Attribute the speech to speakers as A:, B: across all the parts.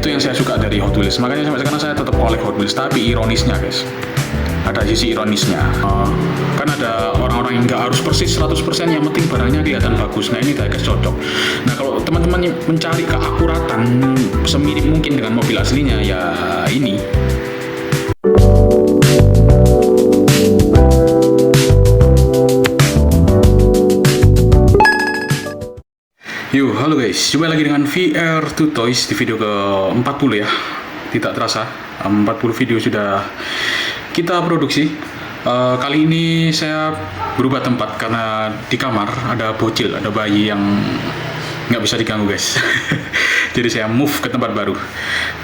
A: Itu yang saya suka dari Hot Wheels. Makanya sampai sekarang saya tetap kolek Hot Wheels. Tapi ironisnya guys, ada sisi ironisnya. Kan ada orang-orang yang nggak harus persis 100%, yang penting barangnya kelihatan bagus. Nah ini diecast cocok. Nah kalau teman-teman mencari keakuratan semirip mungkin dengan mobil aslinya, ya ini. Yo, halo guys, jumpa lagi dengan VR2 Toys di video ke-40 ya. Tidak terasa, 40 video sudah kita produksi. Kali ini saya berubah tempat karena di kamar ada bocil, ada bayi yang nggak bisa diganggu guys. Jadi saya move ke tempat baru.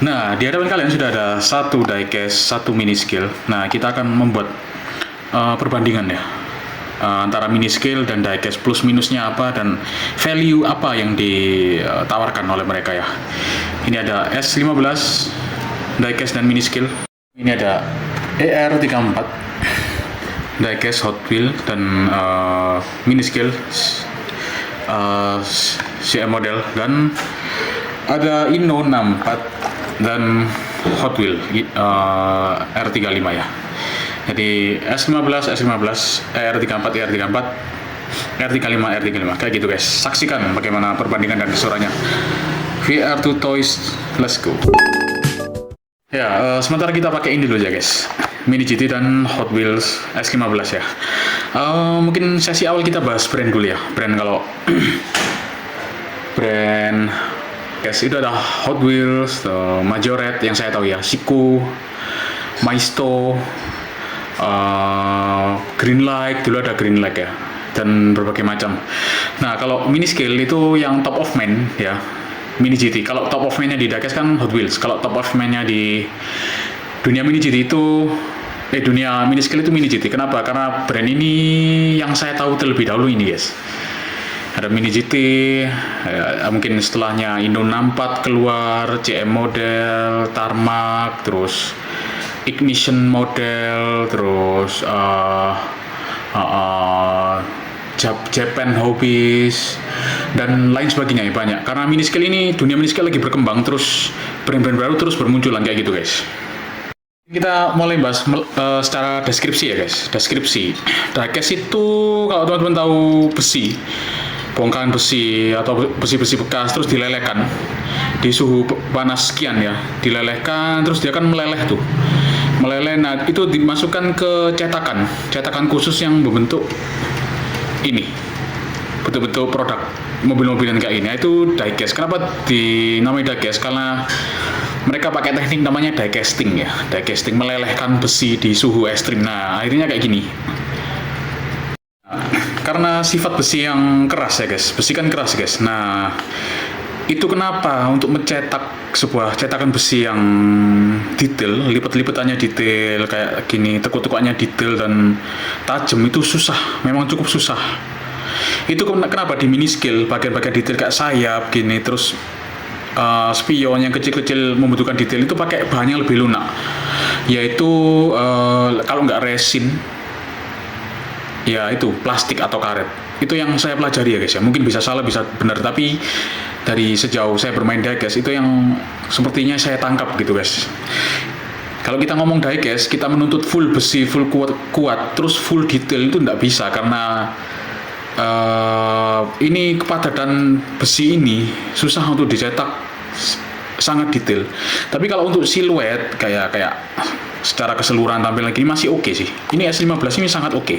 A: Nah, di hadapan kalian sudah ada satu diecast, satu mini scale. Nah, kita akan membuat perbandingan ya, antara mini scale dan diecast, plus minusnya apa dan value apa yang ditawarkan oleh mereka ya. Ini ada S15 diecast dan mini scale. Ini ada ER34 diecast Hot Wheels dan mini scale CM model, dan ada Inno 64 dan Hot Wheels R35 ya. Jadi S15, R34, R34, R35, R35, kayak gitu guys. Saksikan bagaimana perbandingan dan keseluruhannya. VR2 Toys, let's go. Ya, sementara kita pakai ini dulu ya guys, Mini GT dan Hot Wheels S15 ya. Mungkin sesi awal kita bahas brand dulu ya. Brand, kalau brand guys itu ada Hot Wheels, Majorette yang saya tahu ya, Siku, Maisto, Greenlight, dulu ada Greenlight ya, dan berbagai macam. Nah kalau mini scale itu yang top of mind ya, Mini GT. Kalau top of mind-nya di diecast kan Hot Wheels. Kalau top of mind-nya di dunia mini GT itu dunia mini scale itu Mini GT. Kenapa? Karena brand ini yang saya tahu terlebih dahulu ini guys. Ada Mini GT, ya, mungkin setelahnya Inno 64 keluar, CM model, Tarmac, terus Ignition model, terus Japan Hobbies dan lain sebagainya ya, banyak. Karena mini scale ini, dunia mini scale lagi berkembang, terus brand-brand baru terus bermunculan kayak gitu guys. Kita mulai bahas secara deskripsi ya guys. Deskripsi diecast itu, kalau teman-teman tahu besi, bongkahan besi atau besi-besi bekas terus dilelehkan di suhu panas sekian ya, dilelehkan terus dia akan meleleh tuh, meleleh. Nah itu dimasukkan ke cetakan khusus yang berbentuk ini, betul-betul produk mobil-mobilan kayak ini. Itu diecast. Kenapa dinamai diecast? Karena mereka pakai teknik namanya diecasting ya, diecasting, melelehkan besi di suhu ekstrim. Nah akhirnya kayak gini. Karena sifat besi yang keras ya guys, besi kan keras guys. Nah itu kenapa untuk mencetak sebuah cetakan besi yang detail, lipat-lipatannya detail kayak gini, tekuk-tekukannya detail dan tajam, itu susah, memang cukup susah. Itu kenapa di mini scale bagian-bagian detail kayak sayap gini, terus spion yang kecil-kecil membutuhkan detail, itu pakai bahan yang lebih lunak, yaitu kalau nggak resin ya itu plastik atau karet. Itu yang saya pelajari ya guys ya, mungkin bisa salah bisa benar, tapi dari sejauh saya bermain diecast itu yang sepertinya saya tangkap gitu guys. Kalau kita ngomong diecast, kita menuntut full besi, full kuat terus full detail itu nggak bisa, karena ini kepadatan besi ini susah untuk dicetak sangat detail. Tapi kalau untuk siluet kayak secara keseluruhan tampilan gini masih oke sih. Ini S15 ini sangat oke.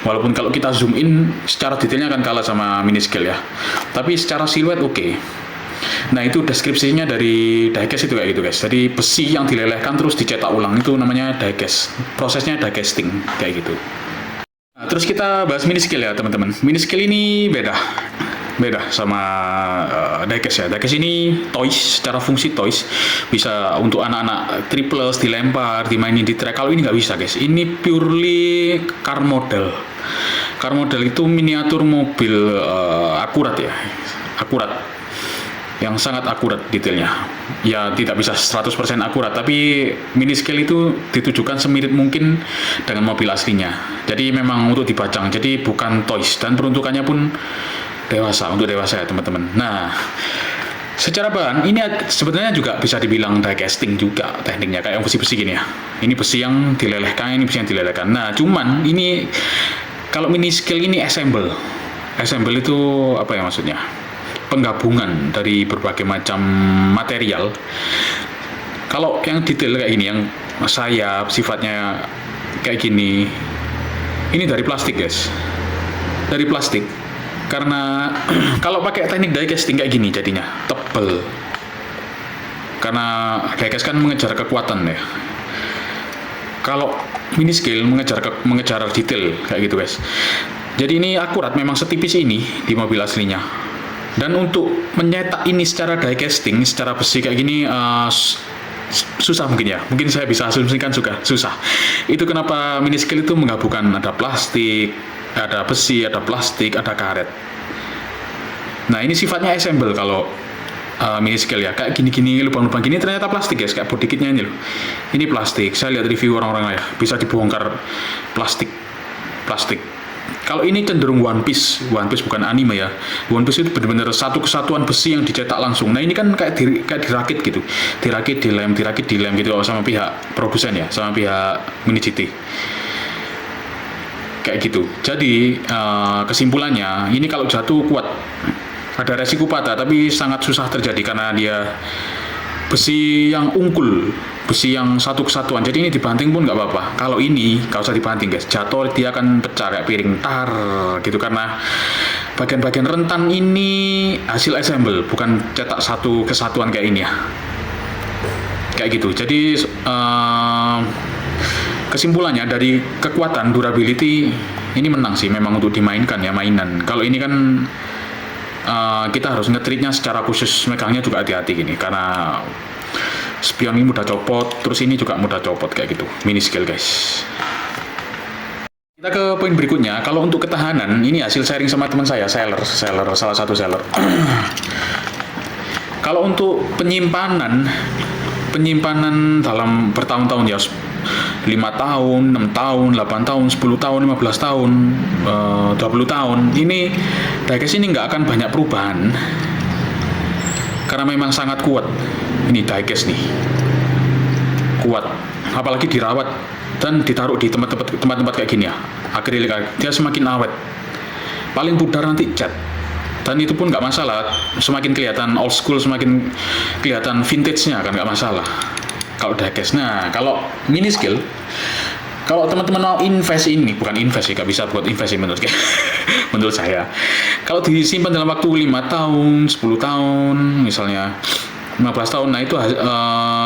A: Walaupun kalau kita zoom in secara detailnya akan kalah sama mini scale ya. Tapi secara siluet oke. Nah itu deskripsinya dari diecast itu kayak gitu guys. Jadi besi yang dilelehkan terus dicetak ulang, itu namanya diecast. Prosesnya diecasting kayak gitu. Nah, terus kita bahas mini scale ya teman-teman. Mini scale ini beda sama diecast ya. Diecast ini toys, secara fungsi toys, bisa untuk anak-anak triplers, dilempar, dimainin di track. Kalau ini nggak bisa guys, ini purely car model. Car model itu miniatur mobil akurat ya, akurat, yang sangat akurat detailnya. Ya tidak bisa 100% akurat, tapi mini scale itu ditujukan semirip mungkin dengan mobil aslinya. Jadi memang untuk dipajang, jadi bukan toys, dan peruntukannya pun dewasa, untuk dewasa ya teman-teman. Nah Secara bahan ini sebenarnya juga bisa dibilang die casting juga tekniknya, kayak yang besi-besi gini ya. Ini besi yang dilelehkan, ini besi yang dilelehkan. Nah, cuman ini kalau mini scale ini assemble. Assemble itu apa ya maksudnya? Penggabungan dari berbagai macam material. Kalau yang detail kayak gini, yang sayap sifatnya kayak gini, ini dari plastik guys, dari plastik. Karena kalau pakai teknik die casting kayak gini jadinya tebel. Karena die cast kan mengejar kekuatan ya. Kalau mini scale mengejar detail kayak gitu guys. Jadi ini akurat, memang setipis ini di mobil aslinya. Dan untuk menyetak ini secara die casting, secara besi kayak gini susah mungkin ya. Mungkin saya bisa asumsikan juga susah. Itu kenapa mini scale itu menggabungkan ada plastik, ada besi, ada plastik, ada karet. Nah ini sifatnya assemble kalau mini scale ya. Kayak gini-gini, lubang-lubang gini ternyata plastik guys, kayak body kitnya ini loh. Ini plastik, saya lihat review orang-orang ya, bisa dibongkar plastik. Kalau ini cenderung one piece bukan anime ya. One piece itu benar-benar satu kesatuan besi yang dicetak langsung. Nah ini kan kayak dirakit gitu, dirakit, dilem gitu sama pihak produsen ya, sama pihak Mini GT. Kayak gitu. Jadi kesimpulannya ini kalau jatuh kuat, ada resiko patah tapi sangat susah terjadi karena dia besi yang ungkul, besi yang satu kesatuan. Jadi ini dibanting pun nggak apa-apa. Kalau ini nggak usah dibanting guys, jatuh dia akan pecah kayak piring tar gitu, karena bagian-bagian rentan ini hasil assemble, bukan cetak satu kesatuan kayak ini ya, kayak gitu. Jadi kesimpulannya dari kekuatan durability ini menang sih memang untuk dimainkan ya, mainan. Kalau ini kan kita harus ngetritnya secara khusus, megangnya juga hati-hati gini karena spion ini mudah copot, terus ini juga mudah copot kayak gitu. Mini scale guys. Kita ke poin berikutnya. Kalau untuk ketahanan, ini hasil sharing sama teman saya, seller, salah satu seller. Kalau untuk penyimpanan dalam bertahun-tahun ya, 5 tahun, 6 tahun, 8 tahun, 10 tahun, 15 tahun, 20 tahun, ini diecast ini nggak akan banyak perubahan karena memang sangat kuat. Ini diecast nih kuat, apalagi dirawat dan ditaruh di tempat-tempat kayak gini ya, akrilik, dia semakin awet. Paling pudar nanti cat, dan itu pun nggak masalah, semakin kelihatan old school, semakin kelihatan vintage-nya kan nggak masalah kalau diecast. Nah kalau mini scale, kalau teman-teman mau invest ini, bukan invest sih, nggak bisa buat invest sih menurut menurut saya. Kalau disimpan dalam waktu 5 tahun, 10 tahun misalnya, 15 tahun, nah itu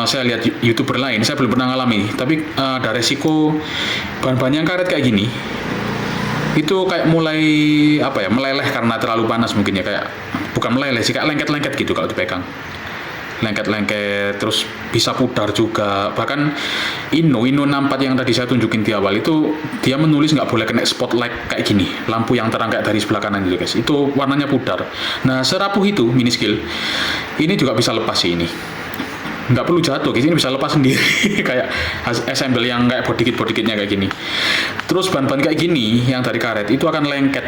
A: saya lihat YouTuber lain, saya belum pernah ngalami, tapi ada resiko bahan-bahan yang karet kayak gini itu kayak mulai apa ya, meleleh karena terlalu panas mungkin ya, kayak bukan meleleh sih, kayak lengket-lengket gitu kalau dipegang, lengket-lengket, terus bisa pudar juga. Bahkan Inno 64 yang tadi saya tunjukin di awal itu, dia menulis nggak boleh kena spotlight kayak gini, lampu yang terang kayak dari sebelah kanan gitu guys, itu warnanya pudar. Nah serapuh itu mini scale ini juga bisa lepas sih, ini nggak perlu jatuh guys, ini bisa lepas sendiri. Kayak assemble yang kayak body kitnya kayak gini. Terus ban-ban kayak gini yang dari karet itu akan lengket,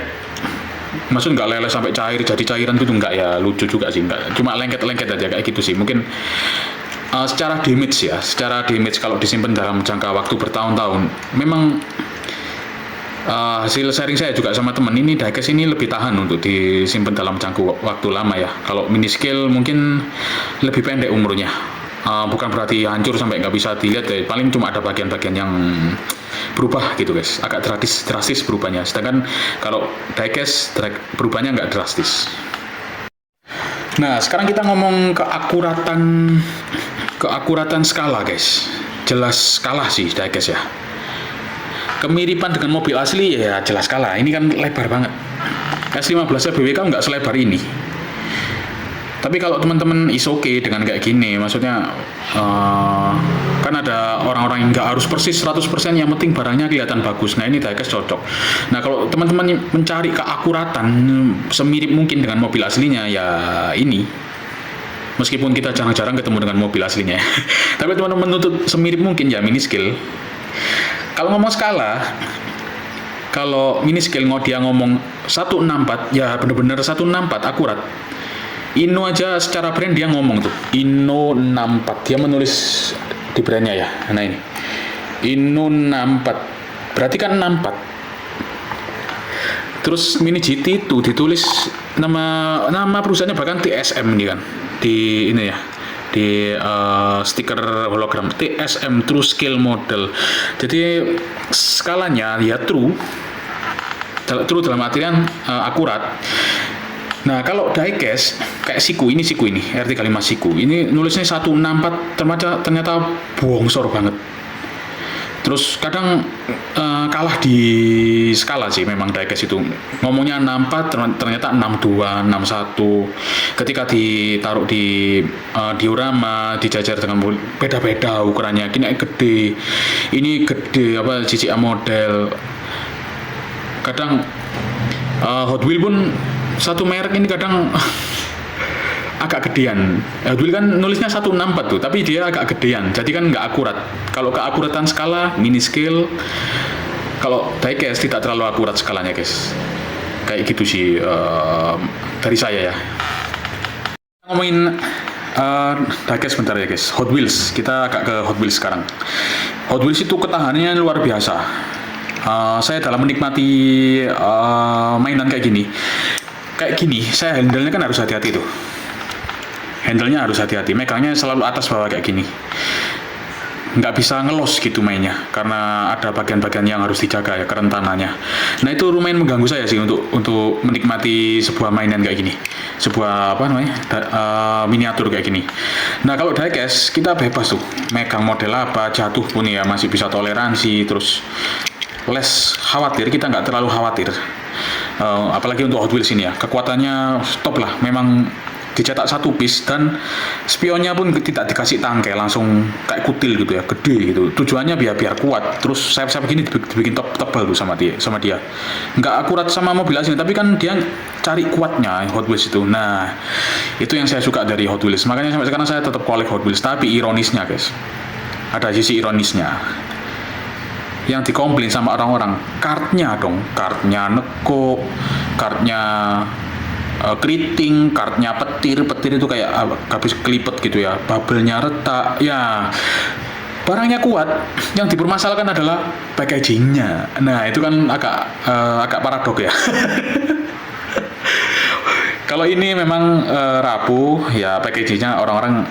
A: maksud nggak leleh sampai cair jadi cairan gitu, nggak ya, lucu juga sih, nggak, cuma lengket-lengket aja kayak gitu sih. Mungkin secara damage kalau disimpan dalam jangka waktu bertahun-tahun, memang hasil sharing saya juga sama teman, ini diecast ini lebih tahan untuk disimpan dalam jangka waktu lama ya. Kalau mini scale mungkin lebih pendek umurnya, bukan berarti hancur sampai nggak bisa dilihat ya, paling cuma ada bagian-bagian yang berubah gitu guys, agak drastis berubahnya. Sedangkan kalau diecast berubahnya nggak drastis. Nah sekarang kita ngomong keakuratan skala guys. Jelas kalah sih diecast ya. Kemiripan dengan mobil asli ya jelas kalah. Ini kan lebar banget. S15 BWK nggak selebar ini. Tapi kalau teman-teman is okay dengan kayak gini, maksudnya kan ada orang-orang yang nggak harus persis 100%, yang penting barangnya kelihatan bagus. Nah ini diecast cocok. Nah kalau teman-teman mencari keakuratan semirip mungkin dengan mobil aslinya ya ini, meskipun kita jarang-jarang ketemu dengan mobil aslinya. Tapi teman-teman menuntut semirip mungkin ya mini scale. Kalau ngomong skala, kalau mini scale dia ngomong 164 ya benar-benar 164 akurat. Inno aja secara brand dia ngomong tuh, Inno 64, dia menulis di brandnya ya. Nah ini, Inno 64, berarti kan 64. Terus Mini GT itu ditulis nama perusahaannya bahkan TSM ini kan, di ini ya, di stiker hologram TSM True Scale Model. Jadi skalanya ya true dalam artian akurat. Nah kalau diecast kayak Siku ini RT35 Siku ini nulisnya 164, ternyata bongsor banget. Terus kadang kalah di skala sih memang diecast itu, ngomongnya 64 ternyata 62 61. Ketika ditaruh di diorama dijajar dengan beda-beda ukurannya, ini gede apa GCA model. Kadang Hot Wheels pun satu merek ini kadang agak gedean. Hot Wheels kan nulisnya 164 tuh, tapi dia agak gedean, jadi kan nggak akurat. Kalau keakuratan skala mini scale, kalau diecast tidak terlalu akurat skalanya guys. Kayak gitu sih dari saya ya. Ngomongin diecast bentar ya guys. Hot Wheels, kita agak ke Hot Wheels sekarang. Hot Wheels itu ketahanannya luar biasa. Saya dalam menikmati mainan kayak gini, saya handle-nya kan harus hati-hati tuh. Handle-nya harus hati-hati, megangnya selalu atas bawah kayak gini. Nggak bisa ngelos gitu mainnya, karena ada bagian-bagian yang harus dijaga ya, kerentanannya. Nah itu lumayan mengganggu saya sih untuk menikmati sebuah mainan kayak gini. Sebuah miniatur kayak gini. Nah kalau diecast, kita bebas tuh, megang model apa, jatuh pun ya masih bisa toleransi, terus less khawatir, kita nggak terlalu khawatir. Apalagi untuk Hot Wheels ini ya, kekuatannya top lah, memang dicetak satu piece dan spionnya pun tidak dikasih tangkai, langsung kayak kutil gitu ya, gede gitu. Tujuannya biar kuat. Terus sayap-sayap begini dibikin tebal tuh sama dia. Nggak akurat sama mobil asli, tapi kan dia cari kuatnya Hot Wheels itu. Nah, itu yang saya suka dari Hot Wheels. Makanya sampai sekarang saya tetap kolek Hot Wheels. Tapi ironisnya guys, ada sisi ironisnya yang dikomplain sama orang-orang, kartnya neko, kartnya keriting, kartnya petir itu kayak habis kelipet gitu ya, bubble-nya retak ya. Barangnya kuat, yang dipermasalahkan adalah packaging-nya. Nah itu kan agak paradok ya. Kalau ini memang rapuh ya, packaging-nya orang-orang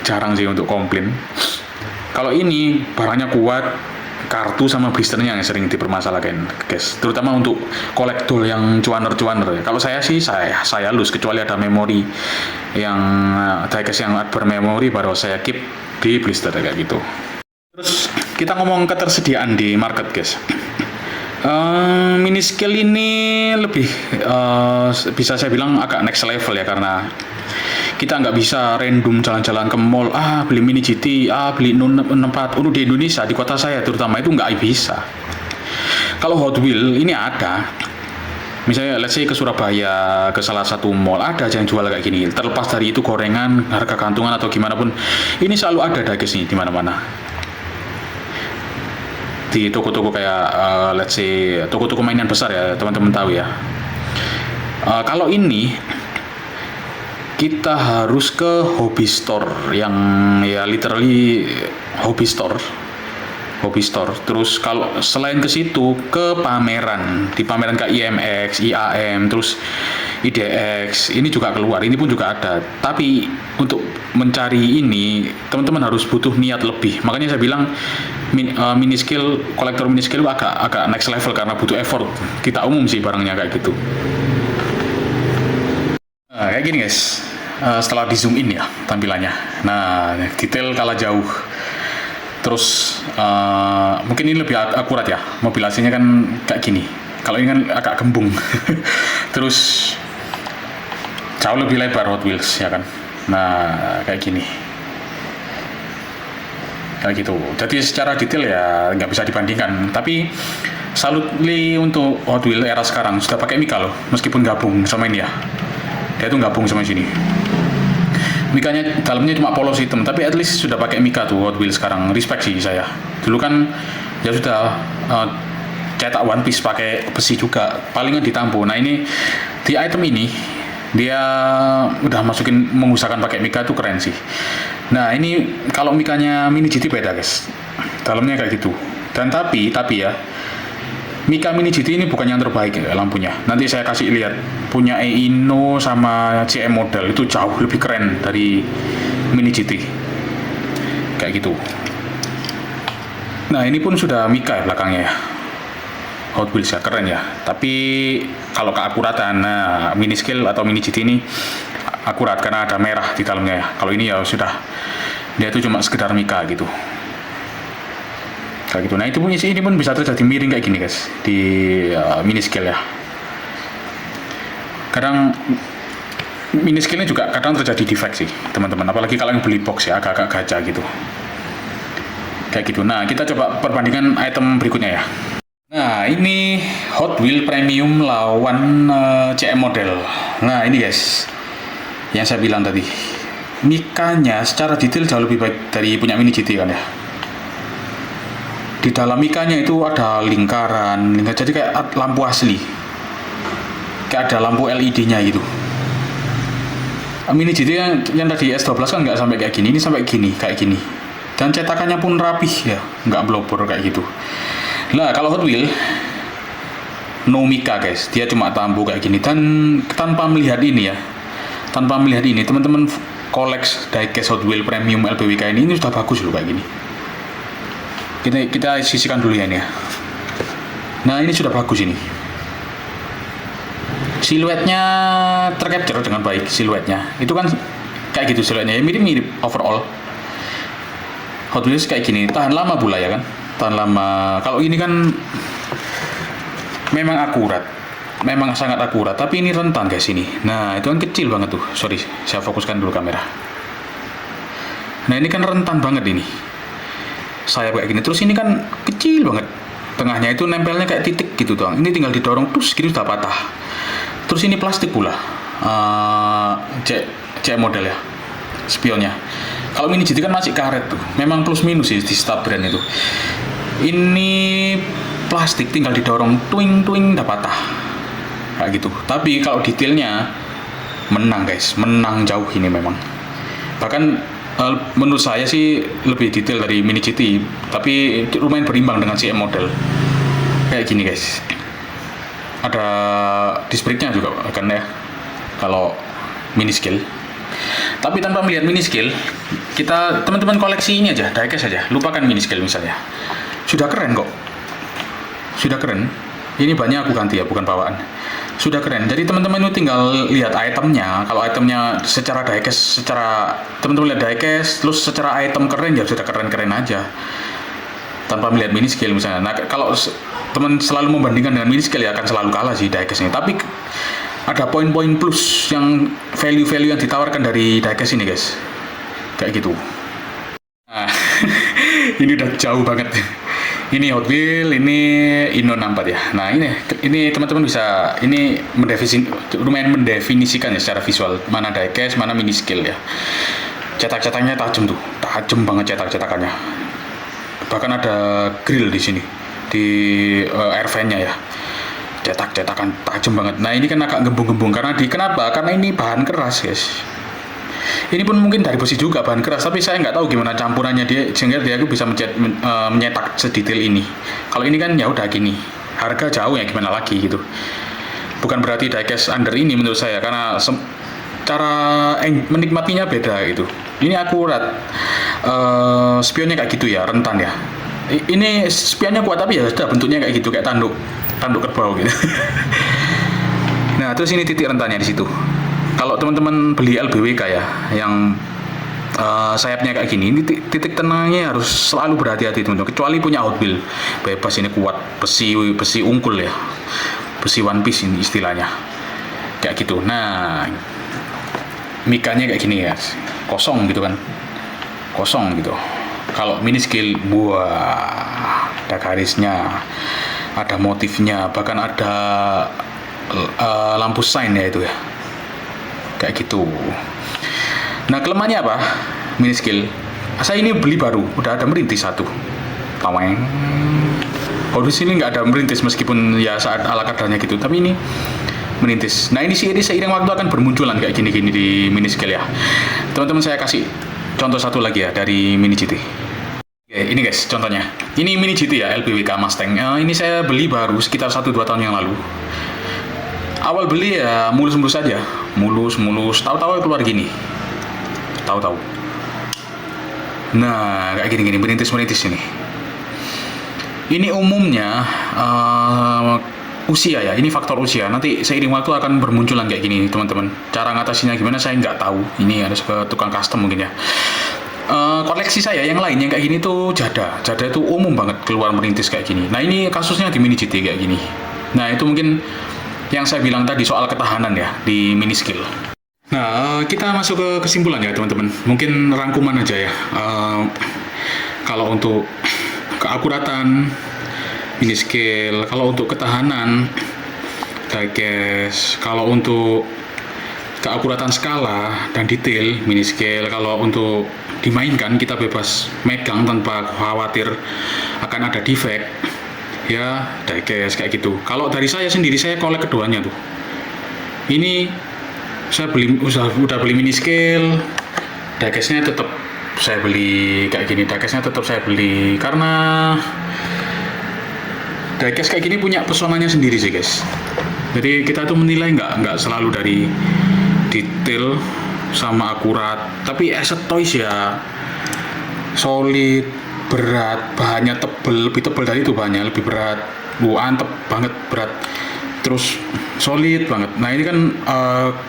A: jarang sih untuk komplain. Kalau ini barangnya kuat, kartu sama blisternya yang sering dipermasalahkan guys, terutama untuk kolektor yang cuaner. Kalau saya sih saya lose, kecuali ada memori yang diecast yang bermemori, baru saya keep di blister kayak gitu. Terus kita ngomong ketersediaan di market guys. Mini scale ini lebih bisa saya bilang agak next level ya, karena kita nggak bisa random jalan-jalan ke mall, beli Mini GT, beli 64. Untuk di Indonesia, di kota saya terutama, itu nggak bisa. Kalau Hot Wheels ini ada, misalnya let's say ke Surabaya, ke salah satu mall, ada aja yang jual kayak gini. Terlepas dari itu gorengan, harga gantungan atau gimana pun, ini selalu ada diecast nih di mana-mana. Di toko-toko kayak let's say toko-toko mainan besar ya, teman-teman tahu ya. Kalau ini kita harus ke hobby store, yang ya literally hobby store. Terus kalau selain ke situ, ke pameran, di pameran kayak IMX, IAM, terus IDX, ini juga keluar, ini pun juga ada. Tapi untuk mencari ini, teman-teman harus butuh niat lebih. Makanya saya bilang mini scale, kolektor mini scale agak next level, karena butuh effort. Kita umum sih barangnya kayak gitu. Kayak gini guys, setelah di zoom in ya tampilannya. Nah, detail kalah jauh. Terus mungkin ini lebih akurat ya, mobil aslinya kan kayak gini. Kalau ini kan agak gembung. Terus jauh lebih lebar Hot Wheels ya kan. Nah, kayak gini. Kayak gitu. Jadi secara detail ya nggak bisa dibandingkan. Tapi salutly untuk Hot Wheels era sekarang sudah pakai Mika loh, meskipun gabung sama ini ya. Dia tuh gabung sama sini. Mikanya dalamnya cuma polos hitam, tapi at least sudah pakai Mika tuh Hot Wheels sekarang. Respect sih saya. Dulu kan ya sudah cetak one piece pakai besi juga, palingan ditampu. Nah ini di item ini Dia udah mengusahakan pakai mika tuh keren sih. Nah ini kalau mikanya Mini GT beda guys, dalamnya kayak gitu. Dan tapi ya, Mika Mini GT ini bukan yang terbaik ya lampunya. Nanti saya kasih lihat punya Eino sama CM model itu jauh lebih keren dari Mini GT. Kayak gitu. Nah ini pun sudah Mika ya belakangnya ya. Hot Wheels ya, keren ya. Tapi kalau keakuratan, nah Mini Scale atau Mini GT ini akurat karena ada merah di dalamnya ya. Kalau ini ya sudah, dia itu cuma sekedar Mika gitu. Kayak gitu. Nah itu pun ini pun bisa terjadi miring kayak gini guys di Mini Scale ya. Kadang Mini Scale-nya juga kadang terjadi defect sih teman-teman. Apalagi kalau yang beli box ya agak-agak gajah gitu. Kayak gitu. Nah kita coba perbandingan item berikutnya ya. Nah ini Hot Wheel Premium lawan CM model. Nah ini guys, yang saya bilang tadi, mikanya secara detail jauh lebih baik dari punya Mini GT kan ya. Di dalam mikanya itu ada lingkaran, jadi kayak lampu asli, kayak ada lampu LED-nya gitu. Mini GT yang tadi S12 kan nggak sampai kayak gini, ini sampai gini, kayak gini. Dan cetakannya pun rapih ya, nggak blobor kayak gitu. Nah kalau Hot Wheel no mika guys, dia cuma tambu kayak gini. Dan tanpa melihat ini ya, teman-teman koleks diecast Hot Wheel Premium LBWK ini sudah bagus loh kayak gini. Kita sisihkan dulu ya ini ya. Nah ini sudah bagus ini, siluetnya tercapture dengan baik. Siluetnya itu kan kayak gitu, siluetnya ya mirip-mirip overall. Hot Wheels kayak gini tahan lama pula ya kan, tahan lama. Kalau ini kan memang akurat, memang sangat akurat, tapi ini rentan guys ini. Nah itu kan kecil banget tuh, sorry saya fokuskan dulu kamera. Nah ini kan rentan banget ini, sayap kayak gini. Terus ini kan kecil banget, tengahnya itu nempelnya kayak titik gitu doang. Ini tinggal didorong terus gini sudah patah. Terus ini plastik pula, C model ya, spionnya. Kalau Mini GT kan masih karet tuh, memang plus minus sih di setiap brand itu. Ini plastik tinggal didorong twing udah patah kayak gitu. Tapi kalau detailnya menang guys, menang jauh ini memang. Bahkan menurut saya sih lebih detail dari Mini GT, tapi lumayan berimbang dengan CM model kayak gini guys. Ada disc brake-nya juga kan ya kalau Mini Scale. Tapi tanpa melihat Mini Scale, kita teman-teman koleksi ini aja, diecast aja, lupakan Mini Scale misalnya. Sudah keren kok, sudah keren. Ini banyak aku ganti ya, bukan bawaan. Sudah keren. Jadi teman-teman itu tinggal lihat itemnya. Kalau itemnya secara diecast, teman-teman lihat diecast, terus secara item keren ya sudah keren-keren aja. Tanpa melihat Mini Scale misalnya. Nah kalau teman selalu membandingkan dengan Mini Scale ya akan selalu kalah sih diecast ini. Tapi ada poin-poin plus yang value-value yang ditawarkan dari diecast ini guys, kayak gitu. Nah, ini udah jauh banget. Ini Hot Wheel, ini Inno 64 ya. Nah ini teman-teman bisa ini lumayan mendefinisikan ya secara visual mana diecast, mana Mini Scale ya. Cetak-cetaknya tajam tuh, tajam banget cetak-cetakannya. Bahkan ada grill di sini di air fan-nya ya. Cetak-cetakan tajam banget. Nah ini kan agak gembung-gembung kenapa? Karena ini bahan keras guys. Ini pun mungkin dari besi juga bahan keras, tapi saya nggak tahu gimana campurannya dia sehingga dia bisa menyetak sedetail ini. Kalau ini kan ya udah gini, harga jauh ya gimana lagi gitu. Bukan berarti diecast under ini menurut saya, karena cara menikmatinya beda gitu. Ini akurat, spionnya kayak gitu ya, rentan ya. Ini spionnya kuat tapi ya sudah bentuknya kayak gitu, kayak tanduk kerbau gitu. Nah terus ini titik rentannya di situ. Kalau teman-teman beli LBWK ya yang sayapnya kayak gini, ini titik tenangnya harus selalu berhati-hati teman-teman. Kecuali punya Hot Wheel bebas, ini kuat, besi ungkul ya, besi one piece ini istilahnya kayak gitu. Nah mikanya kayak gini ya, kosong gitu kan, kosong gitu. Kalau Mini Scale, wah, ada garisnya, ada motifnya, bahkan ada lampu sign ya itu ya, kayak gitu. Nah kelemahannya apa Mini Scale? Saya ini beli baru, udah ada merintis satu, taweng. Kalau di sini nggak ada merintis meskipun ya saat ala kadarnya gitu, tapi ini merintis. Nah ini seiring waktu akan bermunculan kayak gini-gini di mini scale ya. Teman-teman, saya kasih contoh satu lagi ya dari mini GT. Oke, ini guys contohnya. Ini mini GT ya, LBWK Mustang. Ini saya beli baru sekitar 1-2 tahun yang lalu. Awal beli ya mulus-mulus aja, mulus-mulus. Tahu-tahu keluar gini. Tahu-tahu. Nah kayak gini-gini, merintis-merintis ini. Ini umumnya usia ya, ini faktor usia. Nanti seiring waktu akan bermunculan kayak gini teman-teman. Cara ngatasinya gimana saya nggak tahu. Ini harus ke tukang custom mungkin ya. Koleksi saya yang lain yang kayak gini tuh jada itu umum banget keluar merintis kayak gini. Nah ini kasusnya di mini GT kayak gini. Nah itu mungkin yang saya bilang tadi soal ketahanan ya di mini scale. Nah kita masuk ke kesimpulan ya teman-teman. Mungkin rangkuman aja ya. Kalau untuk keakuratan mini scale, kalau untuk ketahanan diecast, kalau untuk keakuratan skala dan detail mini scale, kalau untuk dimainkan kita bebas megang tanpa khawatir akan ada defect ya, diecast kayak gitu. Kalau dari saya sendiri, saya kolek keduanya tuh. Ini saya udah beli mini scale, diecastnya tetap saya beli kayak gini, diecastnya tetap saya beli karena diecast kayak gini punya pesonanya sendiri sih guys. Jadi kita tuh menilai nggak selalu dari detail sama akurat, tapi as a toys ya solid, berat, bahannya tebel, lebih tebel dari itu bahannya, lebih berat, antep banget berat, terus solid banget. Nah ini kan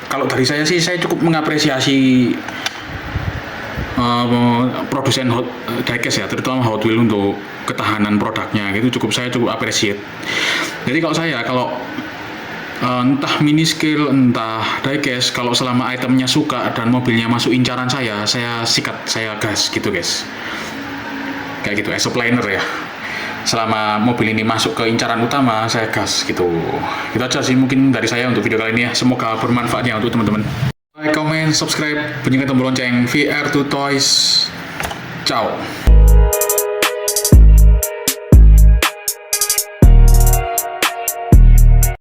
A: kalau dari saya sih, saya cukup mengapresiasi produsen diecast ya, terutama Hot Wheels untuk ketahanan produknya gitu, saya cukup appreciate. Jadi kalau entah mini scale entah diecast, kalau selama itemnya suka dan mobilnya masuk incaran saya sikat, saya gas gitu guys, kayak gitu as a planner ya. Selama mobil ini masuk ke incaran utama, saya gas gitu. Itu aja sih mungkin dari saya untuk video kali ini ya. Semoga bermanfaat ya untuk teman-teman. Like, comment, subscribe, bunyikan tombol lonceng. VR to Toys. Ciao.